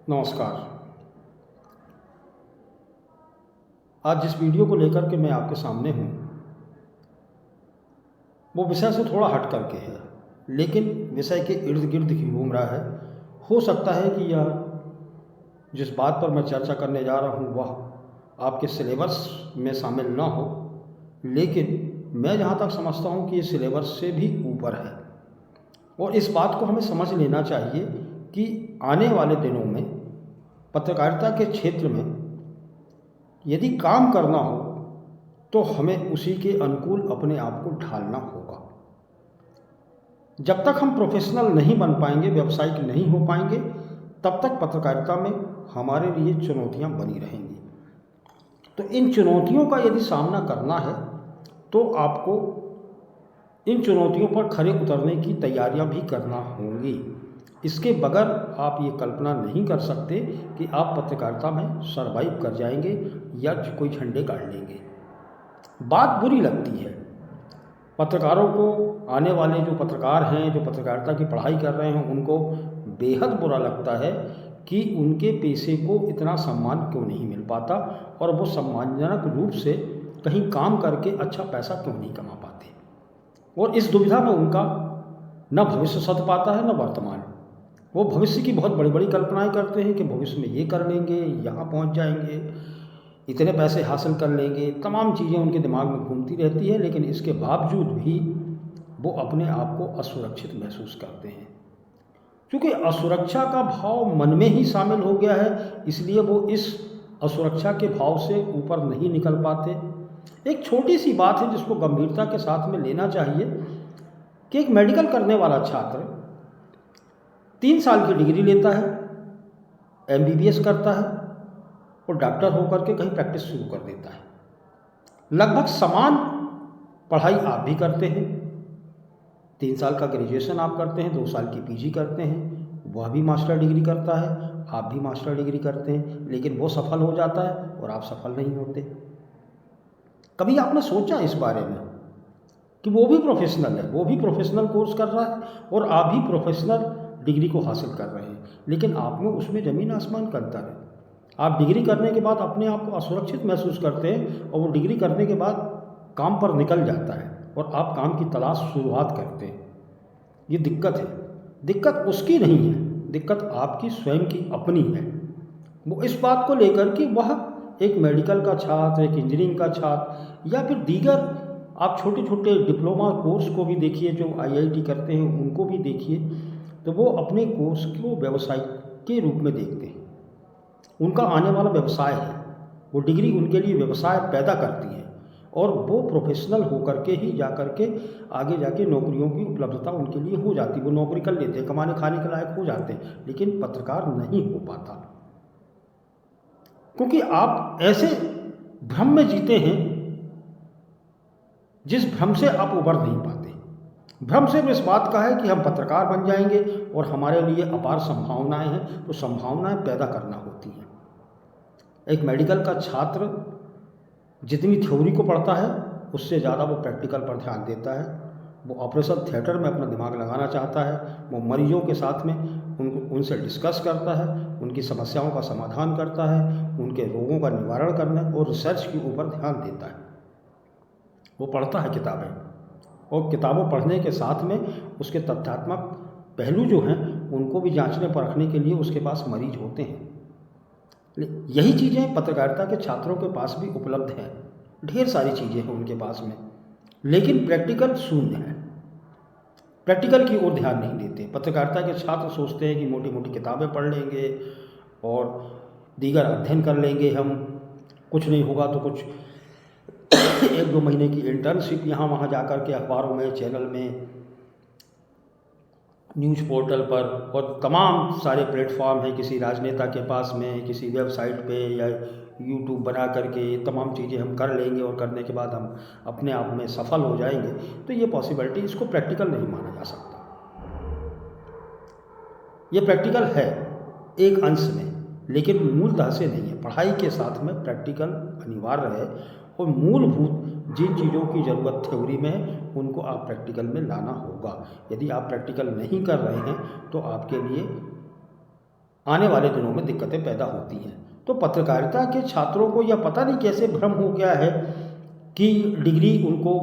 नमस्कार। आज जिस वीडियो को लेकर के मैं आपके सामने हूँ वो विषय से थोड़ा हट करके है, लेकिन विषय के इर्द गिर्द ही घूम रहा है। हो सकता है कि यह जिस बात पर मैं चर्चा करने जा रहा हूँ वह आपके सिलेबस में शामिल ना हो, लेकिन मैं जहाँ तक समझता हूँ कि ये सिलेबस से भी ऊपर है। और इस बात को हमें समझ लेना चाहिए कि आने वाले दिनों में पत्रकारिता के क्षेत्र में यदि काम करना हो तो हमें उसी के अनुकूल अपने आप को ढालना होगा। जब तक हम प्रोफेशनल नहीं बन पाएंगे, व्यावसायिक नहीं हो पाएंगे, तब तक पत्रकारिता में हमारे लिए चुनौतियां बनी रहेंगी। तो इन चुनौतियों का यदि सामना करना है तो आपको इन चुनौतियों पर खरे उतरने की तैयारियां भी करना होंगी। इसके बगैर आप ये कल्पना नहीं कर सकते कि आप पत्रकारिता में सरवाइव कर जाएंगे या कोई झंडे गाड़ लेंगे। बात बुरी लगती है पत्रकारों को, आने वाले जो पत्रकार हैं, जो पत्रकारिता की पढ़ाई कर रहे हैं, उनको बेहद बुरा लगता है कि उनके पेशे को इतना सम्मान क्यों नहीं मिल पाता और वो सम्मानजनक रूप से कहीं काम करके अच्छा पैसा क्यों नहीं कमा पाते। और इस दुविधा में उनका न भविष्य सध पाता है न वर्तमान। वो भविष्य की बहुत बड़ी बड़ी कल्पनाएं करते हैं कि भविष्य में ये कर लेंगे, यहाँ पहुँच जाएंगे, इतने पैसे हासिल कर लेंगे, तमाम चीज़ें उनके दिमाग में घूमती रहती है। लेकिन इसके बावजूद भी वो अपने आप को असुरक्षित महसूस करते हैं, क्योंकि असुरक्षा का भाव मन में ही शामिल हो गया है। इसलिए वो इस असुरक्षा के भाव से ऊपर नहीं निकल पाते। एक छोटी सी बात है जिसको गंभीरता के साथ में लेना चाहिए कि एक मेडिकल करने वाला छात्र 3 साल की डिग्री लेता है, MBBS करता है और डॉक्टर होकर के कहीं प्रैक्टिस शुरू कर देता है। लगभग समान पढ़ाई आप भी करते हैं। 3 साल का ग्रेजुएशन आप करते हैं, 2 साल की PG करते हैं, वह भी मास्टर डिग्री करता है, आप भी मास्टर डिग्री करते हैं, लेकिन वो सफल हो जाता है और आप सफल नहीं होते। कभी आपने सोचा इस बारे में कि वो भी प्रोफेशनल है, वो भी प्रोफेशनल कोर्स कर रहा है और आप भी प्रोफेशनल डिग्री को हासिल कर रहे हैं, लेकिन आप में उसमें ज़मीन आसमान का अंतर है। आप डिग्री करने के बाद अपने आप को असुरक्षित महसूस करते हैं और वो डिग्री करने के बाद काम पर निकल जाता है और आप काम की तलाश शुरुआत करते हैं। ये दिक्कत है। दिक्कत उसकी नहीं है, दिक्कत आपकी स्वयं की अपनी है। वो इस बात को लेकर कि वह एक मेडिकल का छात्र, एक इंजीनियरिंग का छात्र या फिर दीगर आप छोटे छोटे डिप्लोमा कोर्स को भी देखिए, जो IIT करते हैं उनको भी देखिए, तो वो अपने कोर्स को व्यवसाय के रूप में देखते हैं। उनका आने वाला व्यवसाय है, वो डिग्री उनके लिए व्यवसाय पैदा करती है और वो प्रोफेशनल होकर के ही जा कर के आगे जाके नौकरियों की उपलब्धता उनके लिए हो जाती है। वो नौकरी कर लेते हैं, कमाने खाने के लायक हो जाते हैं, लेकिन पत्रकार नहीं हो पाता, क्योंकि आप ऐसे भ्रम में जीते हैं जिस भ्रम से आप उबर नहीं पाते। भ्रम सिर्फ इस बात का है कि हम पत्रकार बन जाएंगे और हमारे लिए अपार संभावनाएं हैं, तो संभावनाएं पैदा करना होती हैं। एक मेडिकल का छात्र जितनी थ्योरी को पढ़ता है उससे ज़्यादा वो प्रैक्टिकल पर ध्यान देता है। वो ऑपरेशन थिएटर में अपना दिमाग लगाना चाहता है, वो मरीजों के साथ में उनसे डिस्कस करता है, उनकी समस्याओं का समाधान करता है, उनके रोगों का निवारण करने और रिसर्च के ऊपर ध्यान देता है। वो पढ़ता है किताबें और किताबों पढ़ने के साथ में उसके तथ्यात्मक पहलू जो हैं उनको भी जांचने परखने के लिए उसके पास मरीज होते हैं। यही चीज़ें पत्रकारिता के छात्रों के पास भी उपलब्ध हैं, ढेर सारी चीज़ें हैं उनके पास में, लेकिन प्रैक्टिकल शून्य है। प्रैक्टिकल की ओर ध्यान नहीं देते। पत्रकारिता के छात्र सोचते हैं कि मोटी मोटी किताबें पढ़ लेंगे और दीगर अध्ययन कर लेंगे, हम कुछ नहीं होगा तो कुछ 1-2 महीने की इंटर्नशिप यहाँ वहाँ जा कर के अखबारों में, चैनल में, न्यूज़ पोर्टल पर और तमाम सारे प्लेटफॉर्म हैं, किसी राजनेता के पास में, किसी वेबसाइट पे या YouTube बना करके तमाम चीज़ें हम कर लेंगे और करने के बाद हम अपने आप में सफल हो जाएंगे। तो ये पॉसिबिलिटी, इसको प्रैक्टिकल नहीं माना जा सकता। ये प्रैक्टिकल है एक अंश में, लेकिन मूलतः से नहीं है। पढ़ाई के साथ में प्रैक्टिकल अनिवार्य है और मूलभूत जिन चीज़ों की ज़रूरत थ्योरी में है उनको आप प्रैक्टिकल में लाना होगा। यदि आप प्रैक्टिकल नहीं कर रहे हैं तो आपके लिए आने वाले दिनों में दिक्कतें पैदा होती हैं। तो पत्रकारिता के छात्रों को यह पता नहीं कैसे भ्रम हो गया है कि डिग्री उनको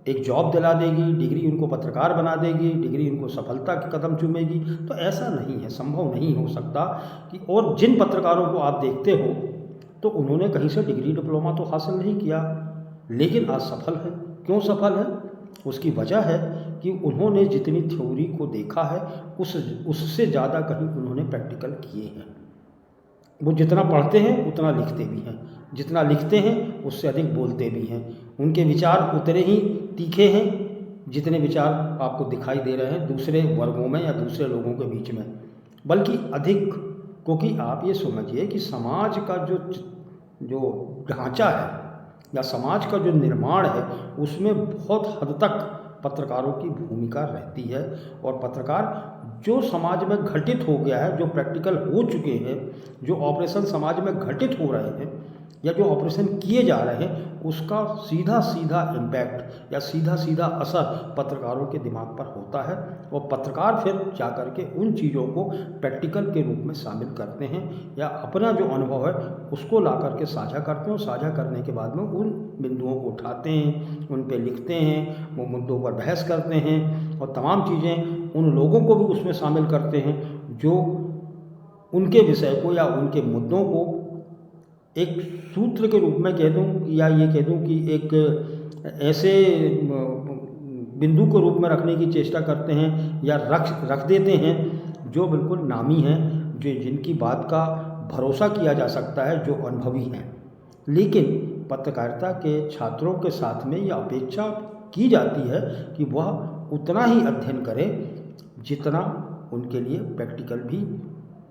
एक जॉब दिला देगी, डिग्री उनको पत्रकार बना देगी, डिग्री उनको सफलता के कदम चूमेगी। तो ऐसा नहीं है, संभव नहीं हो सकता कि, और जिन पत्रकारों को आप देखते हो तो उन्होंने कहीं से डिग्री डिप्लोमा तो हासिल नहीं किया, लेकिन आज सफल है। क्यों सफल है? उसकी वजह है कि उन्होंने जितनी थ्योरी को देखा है उससे ज़्यादा कहीं उन्होंने प्रैक्टिकल किए हैं। वो जितना पढ़ते हैं उतना लिखते भी हैं, जितना लिखते हैं उससे अधिक बोलते भी हैं। उनके विचार उतने ही तीखे हैं जितने विचार आपको दिखाई दे रहे हैं दूसरे वर्गों में या दूसरे लोगों के बीच में, बल्कि अधिक। क्योंकि आप ये समझिए कि समाज का जो ढांचा है या समाज का जो निर्माण है उसमें बहुत हद तक पत्रकारों की भूमिका रहती है। और पत्रकार जो समाज में घटित हो गया है, जो प्रैक्टिकल हो चुके हैं, जो ऑपरेशन समाज में घटित हो रहे हैं या जो ऑपरेशन किए जा रहे हैं, उसका सीधा सीधा इम्पैक्ट या सीधा सीधा असर पत्रकारों के दिमाग पर होता है। और पत्रकार फिर जाकर के उन चीज़ों को प्रैक्टिकल के रूप में शामिल करते हैं या अपना जो अनुभव है उसको ला करके साझा करते हैं, और साझा करने के बाद में उन बिंदुओं को उठाते हैं, उन पे लिखते हैं, वो मुद्दों पर बहस करते हैं और तमाम चीज़ें उन लोगों को भी उसमें शामिल करते हैं जो उनके विषय को या उनके मुद्दों को एक सूत्र के रूप में कह दूं या ये कह दूं कि एक ऐसे बिंदु के रूप में रखने की चेष्टा करते हैं या रख देते हैं जो बिल्कुल नामी हैं, जिनकी बात का भरोसा किया जा सकता है, जो अनुभवी हैं। लेकिन पत्रकारिता के छात्रों के साथ में यह अपेक्षा की जाती है कि वह उतना ही अध्ययन करें जितना उनके लिए प्रैक्टिकल भी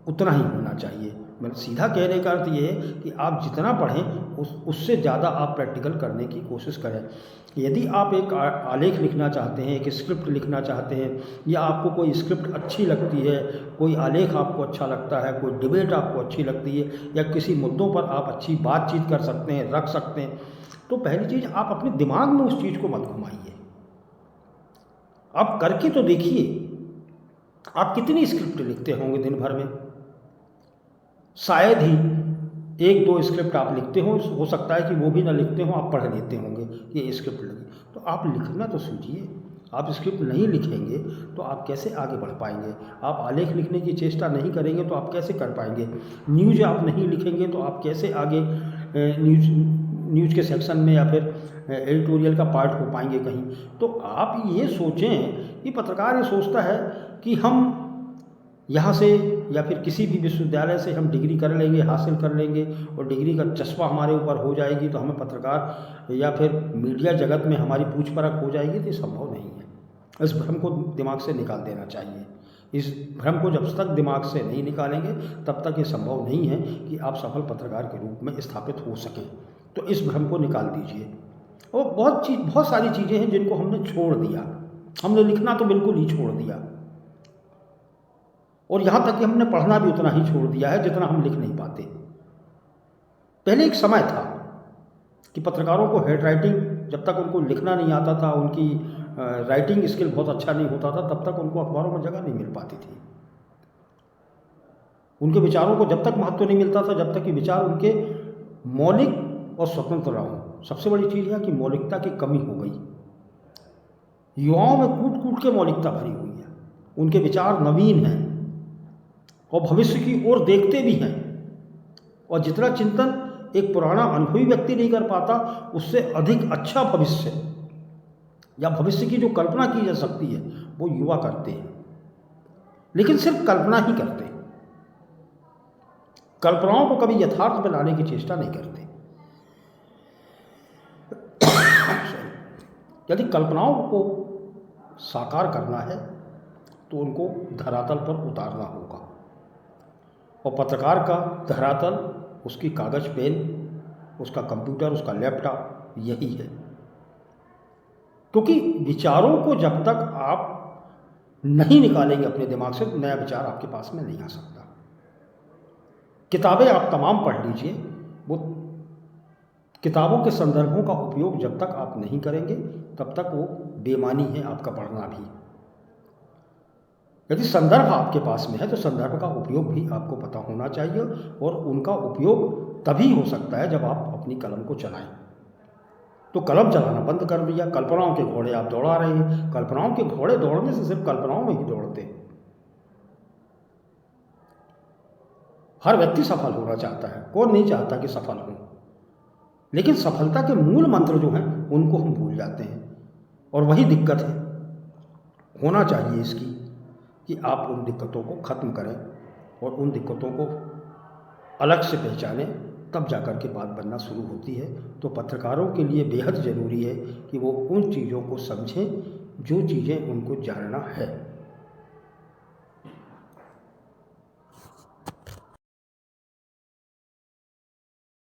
उतना ही होना चाहिए। मतलब सीधा कहने का अर्थ ये है कि आप जितना पढ़ें उससे ज़्यादा आप प्रैक्टिकल करने की कोशिश करें। यदि आप एक आलेख लिखना चाहते हैं, एक स्क्रिप्ट लिखना चाहते हैं, या आपको कोई स्क्रिप्ट अच्छी लगती है, कोई आलेख आपको अच्छा लगता है, कोई डिबेट आपको अच्छी लगती है, या किसी मुद्दों पर आप अच्छी बातचीत कर सकते हैं, रख सकते हैं, तो पहली चीज़ आप अपने दिमाग में उस चीज़ को मत घुमाइए। आप करके तो देखिए, आप कितनी स्क्रिप्ट लिखते होंगे दिन भर में? शायद ही एक दो स्क्रिप्ट आप लिखते हो सकता है कि वो भी ना लिखते हो, आप पढ़ लेते होंगे कि ये स्क्रिप्ट लगी। तो आप लिखना तो सीखिए। आप स्क्रिप्ट नहीं लिखेंगे तो आप कैसे आगे बढ़ पाएंगे? आप आलेख लिखने की चेष्टा नहीं करेंगे तो आप कैसे कर पाएंगे? न्यूज़ आप नहीं लिखेंगे तो आप कैसे आगे न्यूज़ के सेक्शन में या फिर एडिटोरियल का पार्ट हो पाएंगे कहीं? तो आप ये सोचें कि पत्रकार ये सोचता है कि हम यहाँ से या फिर किसी भी विश्वविद्यालय से हम डिग्री कर लेंगे, हासिल कर लेंगे और डिग्री का चस्पा हमारे ऊपर हो जाएगी तो हमें पत्रकार या फिर मीडिया जगत में हमारी पूछ परख हो जाएगी। तो ये संभव नहीं है। इस भ्रम को दिमाग से निकाल देना चाहिए। इस भ्रम को जब तक दिमाग से नहीं निकालेंगे तब तक ये संभव नहीं है कि आप सफल पत्रकार के रूप में स्थापित हो सकें। तो इस भ्रम को निकाल दीजिए। और बहुत सारी चीज़ें हैं जिनको हमने छोड़ दिया। हमने लिखना तो बिल्कुल ही छोड़ दिया, और यहाँ तक कि हमने पढ़ना भी उतना ही छोड़ दिया है जितना हम लिख नहीं पाते। पहले एक समय था कि पत्रकारों को हेड राइटिंग, जब तक उनको लिखना नहीं आता था, उनकी राइटिंग स्किल बहुत अच्छा नहीं होता था, तब तक उनको अखबारों में जगह नहीं मिल पाती थी। उनके विचारों को जब तक महत्व नहीं मिलता था, जब तक कि विचार उनके मौलिक और स्वतंत्र ना हो। सबसे बड़ी चीज़ है कि मौलिकता की कमी हो गई। युवाओं में कूट कूट के मौलिकता भरी हुई है। उनके विचार नवीन हैं और भविष्य की ओर देखते भी हैं, और जितना चिंतन एक पुराना अनुभवी व्यक्ति नहीं कर पाता, उससे अधिक अच्छा भविष्य या भविष्य की जो कल्पना की जा सकती है वो युवा करते हैं। लेकिन सिर्फ कल्पना ही करते हैं, कल्पनाओं को कभी यथार्थ में लाने की चेष्टा नहीं करते। यदि कल्पनाओं को साकार करना है तो उनको धरातल पर उतारना होगा, और पत्रकार का धरातल उसकी कागज पेन, उसका कंप्यूटर, उसका लैपटॉप यही है। क्योंकि विचारों को जब तक आप नहीं निकालेंगे अपने दिमाग से, नया विचार आपके पास में नहीं आ सकता। किताबें आप तमाम पढ़ लीजिए, वो किताबों के संदर्भों का उपयोग जब तक आप नहीं करेंगे तब तक वो बेमानी है आपका पढ़ना भी। यदि संदर्भ आपके पास में है तो संदर्भ का उपयोग भी आपको पता होना चाहिए, और उनका उपयोग तभी हो सकता है जब आप अपनी कलम को चलाएं। तो कलम चलाना बंद कर दिया, कल्पनाओं के घोड़े आप दौड़ा रहे हैं। कल्पनाओं के घोड़े दौड़ने से सिर्फ कल्पनाओं में ही दौड़ते हैं। हर व्यक्ति सफल होना चाहता है, कौन नहीं चाहता कि सफल हो, लेकिन सफलता के मूल मंत्र जो हैं उनको हम भूल जाते हैं, और वही दिक्कत है। होना चाहिए इसकी कि आप उन दिक्कतों को ख़त्म करें और उन दिक्कतों को अलग से पहचानें, तब जाकर के बात बनना शुरू होती है। तो पत्रकारों के लिए बेहद ज़रूरी है कि वो उन चीज़ों को समझें जो चीज़ें उनको जानना है।